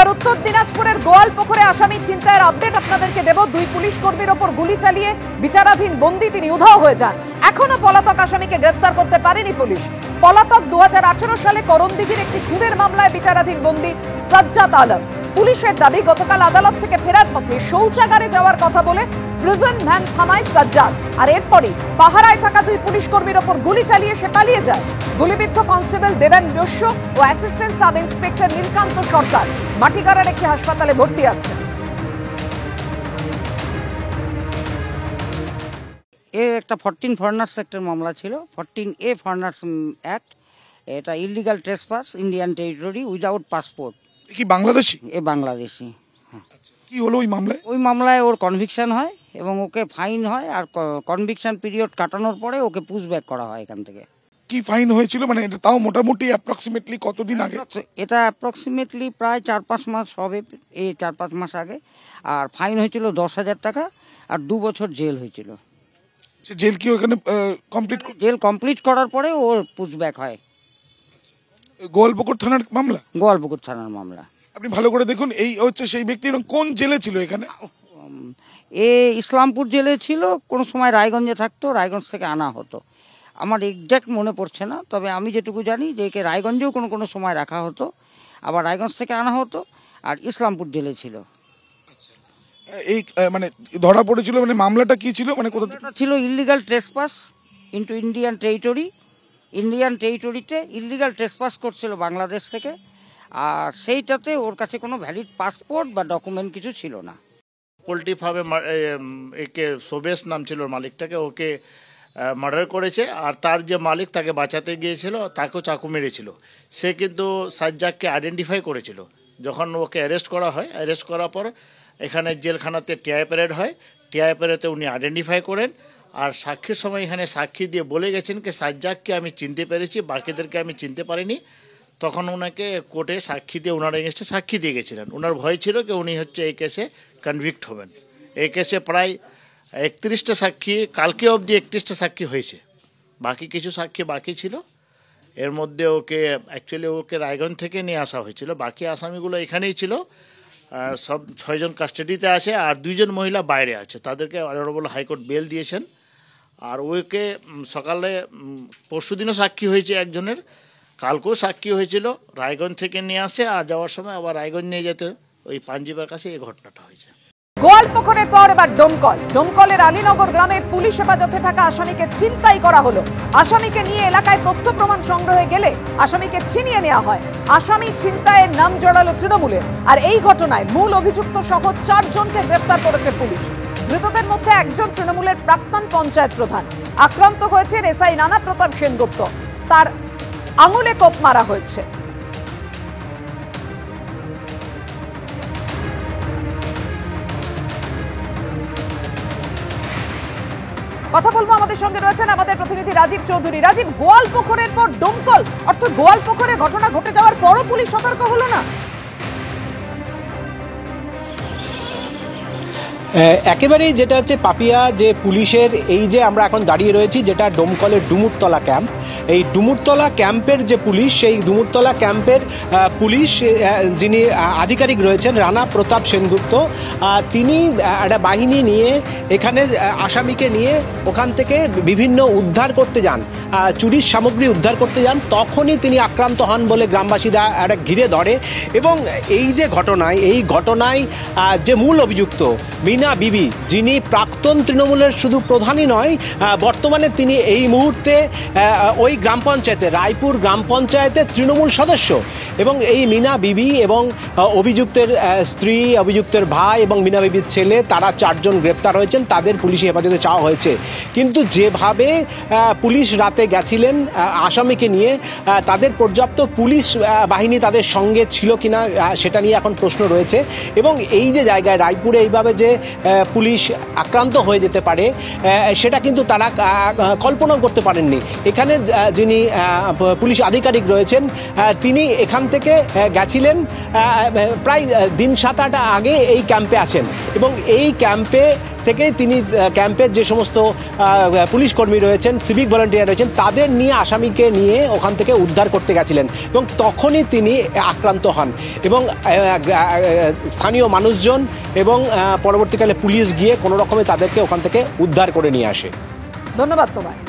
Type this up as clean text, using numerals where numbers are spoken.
এবার উত্তর দিনাজপুরের গোয়ালপুকুরে আসামি ছিনতাইয়ের আপডেট আপনাদেরকে দেব। দুই পুলিশ কর্মীর ওপর গুলি চালিয়ে বিচারাধীন বন্দী তিনি উধাও হয়ে যান। এখনো পলাতক আসামিকে গ্রেফতার করতে পারেনি পুলিশ। পলাতক 2018 সালে করণদিঘির একটি খুনের মামলায় বিচারাধীন বন্দী সাজ্জাদ আলম। পুলিশের দাবি গতকাল আদালত থেকে ফেরার পথে শৌচাগারে যাওয়ার কথা বলে প্রিজন ভ্যান থামায় সাজ্জাদ, আর এরপরই পাহারায় থাকা দুই পুলিশ কর্মীর ওপর গুলি চালিয়ে সে পালিয়ে যায়। গুলিবিদ্ধ কনস্টেবল দেবেন বৈশ্য ও অ্যাসিস্ট্যান্ট সাব ইন্সপেক্টর নীলকান্ত সরকার মাটিগাড়ার একটি হাসপাতালে ভর্তি আছেন। একটা 14 ফরেনার্স অ্যাক্টের মামলা ছিল, 14A ফরেনার্স অ্যাক্ট। এটা illegal trespass Indian territory without passport. কি বাংলাদেশি? বাংলাদেশি। কি হলো ওই মামলায়? ওই মামলায় ওর কনভিকশন হয় এবং ওকে ফাইন হয়, আর কনভিকশন পিরিয়ড কাটানোর পরে ওকে পুশব্যাক করা হয় এখান থেকে। কি ফাইন হয়েছিল, মানে এটা তাও মোটামুটি অ্যাপ্রক্সিমেটলি কতদিন আগে? এটা অ্যাপ্রক্সিমেটলি প্রায় 4-5 মাস হবে, এই 4-5 মাস আগে। আর ফাইন হয়েছিল 10,000 টাকা আর 2 বছর জেল হয়েছিল। সে জেল কি ওখানে জেল কমপ্লিট করার পরে ওর পুশব্যাক হয়। গোয়ালপুকুর থানার মামলা? গোয়ালপুকুর থানার মামলা। আপনি ভালো করে দেখুন, এই হচ্ছে সেই ব্যক্তি। এবং কোন জেলে ছিল এখানে? ইসলামপুর জেলে ছিল, কোনো সময় রায়গঞ্জে থাকতো, রায়গঞ্জ থেকে আনা হতো। আমার এক্স্যাক্ট মনে পড়ছে না, তবে আমি যেটুকু জানি যে একে রায়গঞ্জেও কোনো সময় রাখা হতো, আবার রায়গঞ্জ থেকে আনা হতো, আর ইসলামপুর জেলে ছিল। এই মানে ধরা পড়েছিল, মানে মামলাটা কি ছিল, মানে কোথা ছিল? Illegal trespass into Indian territory. Indian টেরিটরিতে ইলিগাল ট্রেসপাস করছিল বাংলাদেশ থেকে, আর সেইটাতে ওর কাছে কোনো ভ্যালিড পাসপোর্ট বা ডকুমেন্ট কিছু ছিল না। পোলট্রি ফার্মে একে শোবেশ নাম ছিল মালিকটাকে, ওকে মার্ডার করেছে। আর তার যে মালিক তাকে বাঁচাতে গিয়েছিল তাকেও চাকু মেরেছিল। সে কিন্তু সাজ্জাদকে আইডেন্টিফাই করেছিল। যখন ওকে অ্যারেস্ট করা হয়, অ্যারেস্ট করার পর এখানে জেলখানাতে টিআই প্যারেড হয়, টিআই প্যারেডে উনি আইডেন্টিফাই করেন। আর সাক্ষীর সময় এখানে সাক্ষী দিয়ে বলে গেছেন কি সাজ্জাদকে আমি চিনতে পেরেছি, বাকিদেরকে আমি চিনতে পারিনি। তখন ওনাকে কোর্টে সাক্ষী দিয়ে ওনার এগেনস্টে সাক্ষী দিয়ে গেছিলেন। ওনার ভয় ছিল কি উনি হচ্ছে এই কেসে কনভিক্ট হবেন। এই কেসে প্রায় 31টা সাক্ষী, কালকে অবধি 31টা সাক্ষী হয়েছে, বাকি কিছু সাক্ষী বাকি ছিল। এর মধ্যে ওকে রায়গঞ্জ থেকে নিয়ে আসা হয়েছিল। বাকি আসামিগুলো এখানেই ছিল। সব 6 জন কাস্টাডিতে আছে, আর 2 জন মহিলা বাইরে আছে। তাদেরকে অনারেবল হাইকোর্ট বেল দিয়েছেন। আর ওকে সকালে পরশুদিনও সাক্ষী হয়েছে একজনের, কালকেও সাক্ষী হয়েছিল। রায়গঞ্জ থেকে নিয়ে আসে, আর যাওয়ার সময় আবার রায়গঞ্জ নিয়ে যেতে ওই পাঞ্জিবের কাছে এই ঘটনাটা হয়েছে। গোয়ালপুকুরের পর এবার ডোমকলের আলীনগর গ্রামে পুলিশ হেফাজতে থাকা আসামিকে ছিনতাই করা হলো। আসামিকে নিয়ে এলাকায় তথ্য প্রমাণ সংগ্রহে গেলে আসামিকে ছিনিয়ে নেওয়া হয়। আসামি ছিনতাইয়ের নাম জড়ালো তৃণমূলের, আর এই ঘটনায় মূল অভিযুক্ত সহ 4 জনকে গ্রেফতার করেছে পুলিশ। ধৃতদের মধ্যে একজন তৃণমূলের প্রাক্তন পঞ্চায়েত প্রধান। আক্রান্ত হয়েছে এসআই রানা প্রতাপ সেনগুপ্ত, তার আঙুলে কোপ মারা হয়েছে। কথা বলবো, আমাদের সঙ্গে রয়েছেন আমাদের প্রতিনিধি রাজীব চৌধুরী। রাজীব, গোয়ালপুকুরের পর ডোমকল, অর্থাৎ গোয়ালপুকুরে ঘটনা ঘটে যাওয়ার পরও পুলিশ সতর্ক হলো না? একেবারেই যেটা হচ্ছে পাপিয়া, যে পুলিশের এই যে আমরা এখন দাঁড়িয়ে রয়েছি, যেটা ডোমকলের ডুমুরতলা ক্যাম্প, এই ডুমুরতলা ক্যাম্পের যে পুলিশ, সেই ডুমুরতলা ক্যাম্পের পুলিশ যিনি আধিকারিক রয়েছেন রানা প্রতাপ সেনগুপ্ত, তিনি একটা বাহিনী নিয়ে এখানে আসামিকে নিয়ে ওখান থেকে বিভিন্ন উদ্ধার করতে যান, চুরির সামগ্রী উদ্ধার করতে যান। তখনই তিনি আক্রান্ত হন বলে গ্রামবাসীরা একটা ঘিরে ধরে। এবং এই যে ঘটনায়, এই ঘটনায় যে মূল অভিযুক্ত মিনা বিবি, যিনি প্রাক্তন তৃণমূলের শুধু প্রধানই নয়, বর্তমানে তিনি এই মুহূর্তে ওই গ্রাম পঞ্চায়েতে, রায়পুর গ্রাম পঞ্চায়েতের তৃণমূল সদস্য। এবং এই মিনা বিবি এবং অভিযুক্তের স্ত্রী, অভিযুক্তের ভাই এবং মিনা বিবির ছেলে, তারা 4 জন গ্রেপ্তার হয়েছেন, তাদের পুলিশি হেফাজতে চাওয়া হয়েছে। কিন্তু যেভাবে পুলিশ রাতে গেছিলেন আসামিকে নিয়ে, তাদের পর্যাপ্ত পুলিশ বাহিনী তাদের সঙ্গে ছিল কিনা সেটা নিয়ে এখন প্রশ্ন রয়েছে। এবং এই যে জায়গায় রায়পুরে এইভাবে যে পুলিশ আক্রান্ত হয়ে যেতে পারে, সেটা কিন্তু তারা কল্পনাও করতে পারেননি। এখানে যিনি পুলিশ আধিকারিক রয়েছেন, তিনি এখান থেকে গেছিলেন প্রায় দিন 7-8 আগে এই ক্যাম্পে আসেন। এবং এই ক্যাম্পে থেকেই তিনি ক্যাম্পের যে সমস্ত পুলিশ কর্মী রয়েছেন, সিভিক ভলান্টিয়ার রয়েছেন, তাদের নিয়ে আসামিকে নিয়ে ওখান থেকে উদ্ধার করতে গেছিলেন এবং তখনই তিনি আক্রান্ত হন এবং স্থানীয় মানুষজন এবং পরবর্তীকালে পুলিশ গিয়ে কোনো রকমে তাদেরকে ওখান থেকে উদ্ধার করে নিয়ে আসে। ধন্যবাদ তোমায়।